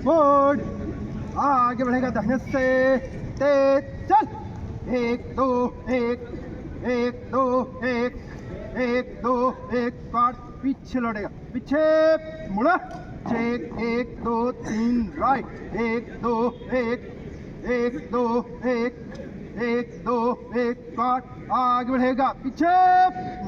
forward, आगे बढ़ेगा दाहिने से, तेज चल, 1 2 1 1 2 1 1 2 1 स्क्वाड, पीछे लौटेगा, पीछे मुड़ा, चेक 1 2 3 राइट, 1 2 1 1 2 1 1 2 1 स्क्वाड, आगे बढ़ेगा, पीछे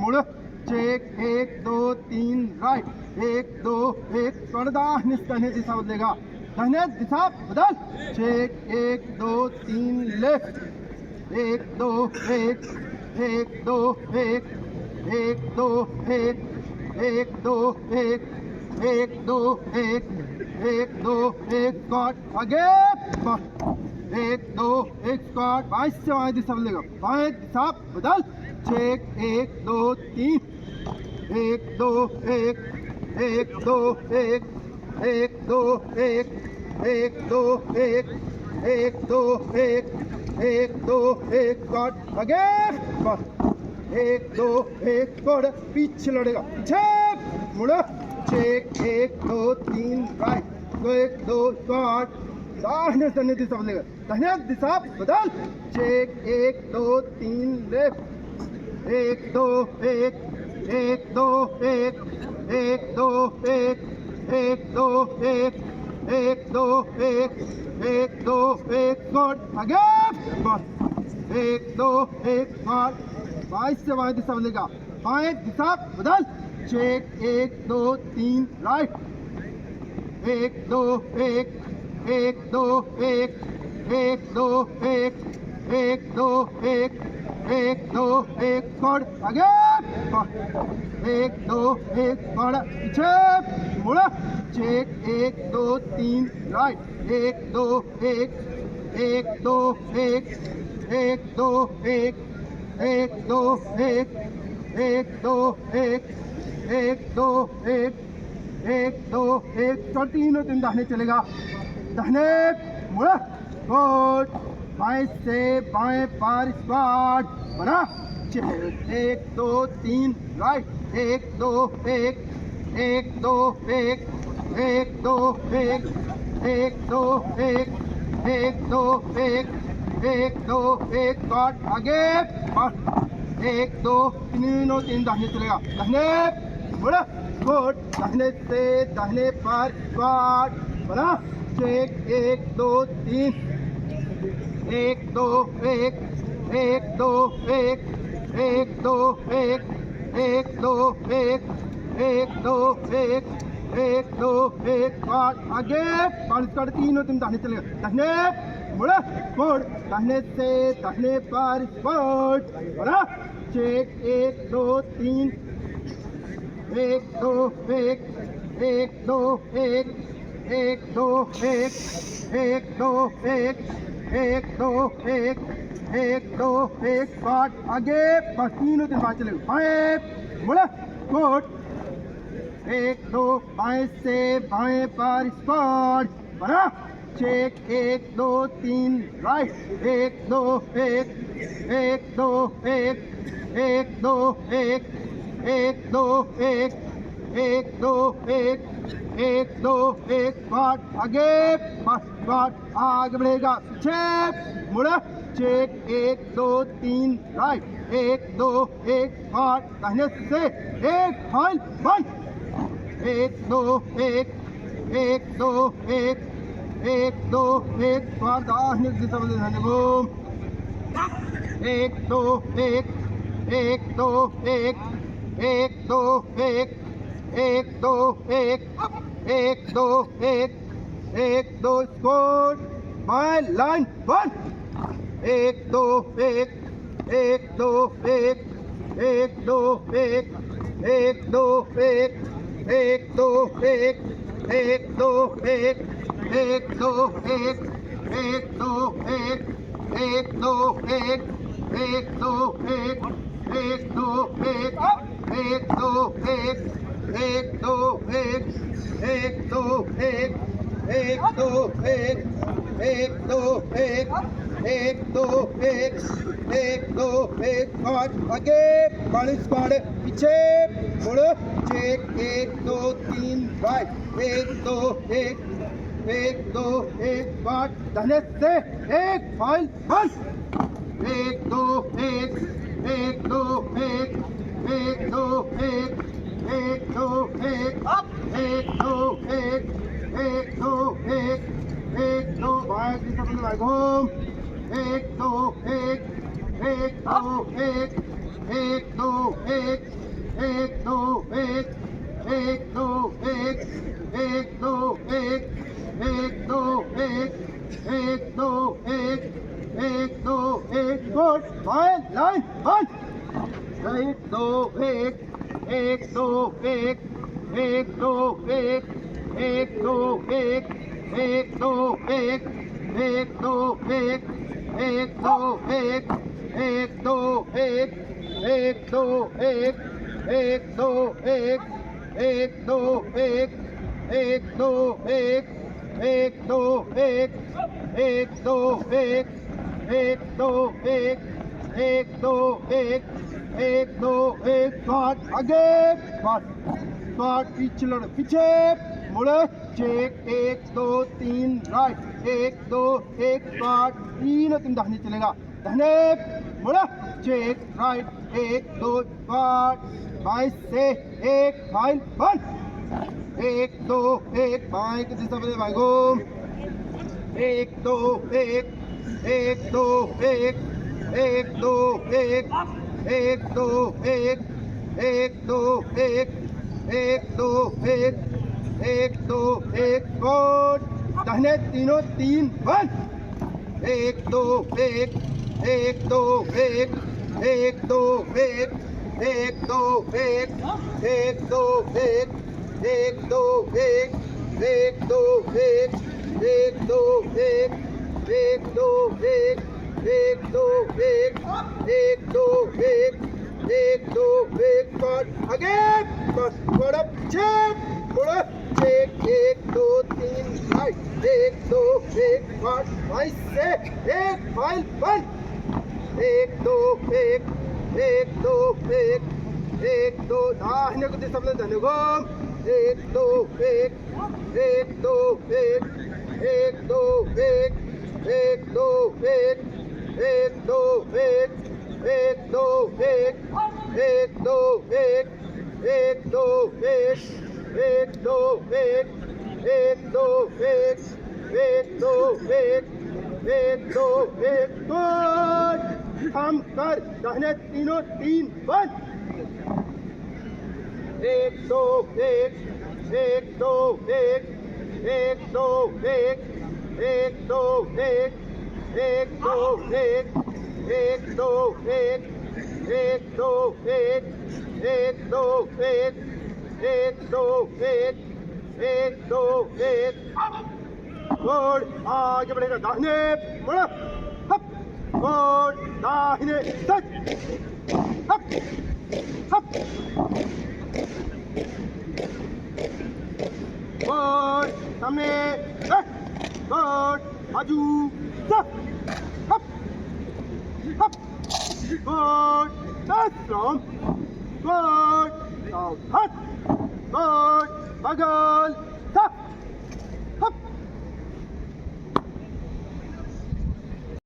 मुड़, चेक 1 2 3 राइट, 1 2 1 स्क्वाड, दाहिने दिशा बदलेगा, दाहिने दिशा बदल, चेक 1 2 3 लेफ्ट, 1 2 1 1 2 1 1 2 1 1 2 1 1 2 1 1 2 1 स्क्वाड, आगे 1 2 1 स्क्वाड, बाएं से बाएं दिशा बदलेगा, बाएं दिशा बदल, चेक 1 2 3 1 2 1 1 2 1 1 2 1 1 2 1 1 2 1 1 2 1 स्क्वाड, आगे 1 2 1 स्क्वाड, पीछे लड़ेगा, पीछे मुड़ा, चेक 1 2 3 राइट, 1 2 स्क्वाड, दाहिने दिशा बदलेगा, दाहिने दिशा बदल, चेक 1 2 3 लेफ्ट, 1 2 1 1 2 1 1 2 1 1 2 1 1 2 1 1 2 1 स्क्वाड, आगे 1 2 1 स्क्वाड, बाएं से बाएं दिशा बदलेगा, बाएं दिशा बदल, चेक 1 2 3 राइट, 1 2 1 1 2 1 1 2 1 1 2 1 1 2 1 स्क्वाड, आगे 1 2 1 स्क्वाड, पीछे मुड़ा, चेक 1 2 3 राइट, 1 2 1 1 2 1 1 2 1 1 2 1 1 2 1 1 2 1 1 2 1 स्क्वाड, तीनों तीन दाहिने चलेगा, दाहिने मुड़ा, कोट बाएं से बाएं पार स्क्वाड बना, 1 2 3 राइट, 1 2 1 1 2 1 1 2 1 1 2 1 1 2 1 1 2 1 स्क्वाड, आगे 1 2 तीनों तीन दाहिने चलेगा, दाहिने मुड़ा, कोट दाहिने से दाहिने पार स्क्वाड बना, चेक 1 2 3 1 2 1 1 2 1 1 2 1 1 2 1 1 2 1 1 2 1 स्क्वाड, आगे 5 स्क्वाड, तीनों तीन दाहिने चलेगा, दाहिने मुड़ा, कोड दाहिने से दाहिने पार स्क्वाड बना, चेक 1 2 3 1 2 1 1 2 1 1 2 1 1 2 1 1 2 1 1 2 1 स्क्वाड, आगे तीनों दिन बाएं चलेगा, बाएं मुड़ा, कोट 1 2 बाएं से बाएं पार स्क्वाड बना, चेक 1 2 3 राइट, 1 2 1 1 2 1 1 2 1 1 2 1 1 2 1 1 2 1 स्क्वाड, आगे 5 स्क्वाड, आगे बढ़ेगा, पीछे मुड़ा, चेक 1 2 3 राइट, 1 2 1 स्क्वाड, दाहिने से 1 फाइल 1 1 2 1 1 2 1 1 2 1 स्क्वाड, दाहिने दिशा बदलेगा, 1 2 1 1 2 1 1 2 1 1 2 1 1 2 1 1 2 स्क्वाड, बाय लाइन 1 1 2 1 1 2 1 1 2 1 1 2 1 1 2 1 1 2 1 1 2 1 1 2 1 1 2 1 1 2 1 1 2 1 1 2 1 1 2 1 1 2 1 1 2 1 1 2 1 1 2 1 1 2 1 5 आगे 40 स्क्वाड, पीछे मुड़ो, चेक 1 2 3 राइट, 1 2 1 एक दो एक पाँच दाहिने से एक फाइल बंद एक दो एक एक दो एक एक दो एक एक दो एक एक दो एक एक दो एक एक दो बाइक घूम एक दो एक एक दो एक एक दो एक एक दो एक एक दो एक एक दो एक एक दो एक एक दो एक एक दो एक गुड फाइल लाइन बंद एक दो एक एक दो एक एक दो एक एक दो एक एक दो एक एक दो एक एक दो एक एक दो एक एक दो एक एक दो एक एक दो एक एक दो एक एक दो एक एक दो एक एक दो एक एक दो एक एक दो एक पाँच आगे पाँच पीछे लड़ पीछे मुड़े चेक एक दो तीन राइट एक दो एक पाँच तीन तुम दाहिने चलेगा दाहिने मुड़ा चेक राइट एक दो पाँच बाईस से एक फाइल बंद एक दो एक बाएं की दिशा में बाएं घूम एक दो एक एक दो एक एक दो एक एक दो एक एक दो एक एक दो एक एक दो एक कोड दाहिने तीनों तीन बंद एक दो एक एक दो एक एक दो एक एक दो एक एक दो एक एक दो एक एक दो एक एक दो एक एक दो एक एक दो एक एक दो एक एक दो एक पाँच आगे बस थोड़ा चेक एक दो तीन राइट एक दो एक पाँच बाईस से एक फाइल बंद एक दो एक एक दो एक दो दाहिने को दिशा में दाहिने घूम एक दो एक एक दो एक एक दो एक एक दो एक एक दो एक एक दो एक एक दो एक एक दो एक एक दो एक एक दो एक एक दो एक एक दो एक गुड हम कर दाहिने तीनों तीन बंद एक दो एक एक दो एक एक दो एक एक दो एक एक दो एक एक दो एक एक दो एक एक दो एक एक दो एक एक दो एक गुड आगे बढ़ेगा दाहिने बढ़ो हप गुड दाहिने सच हप हप गुड सामने गुड बाजू हप हप good that's from good now hut good bagal tap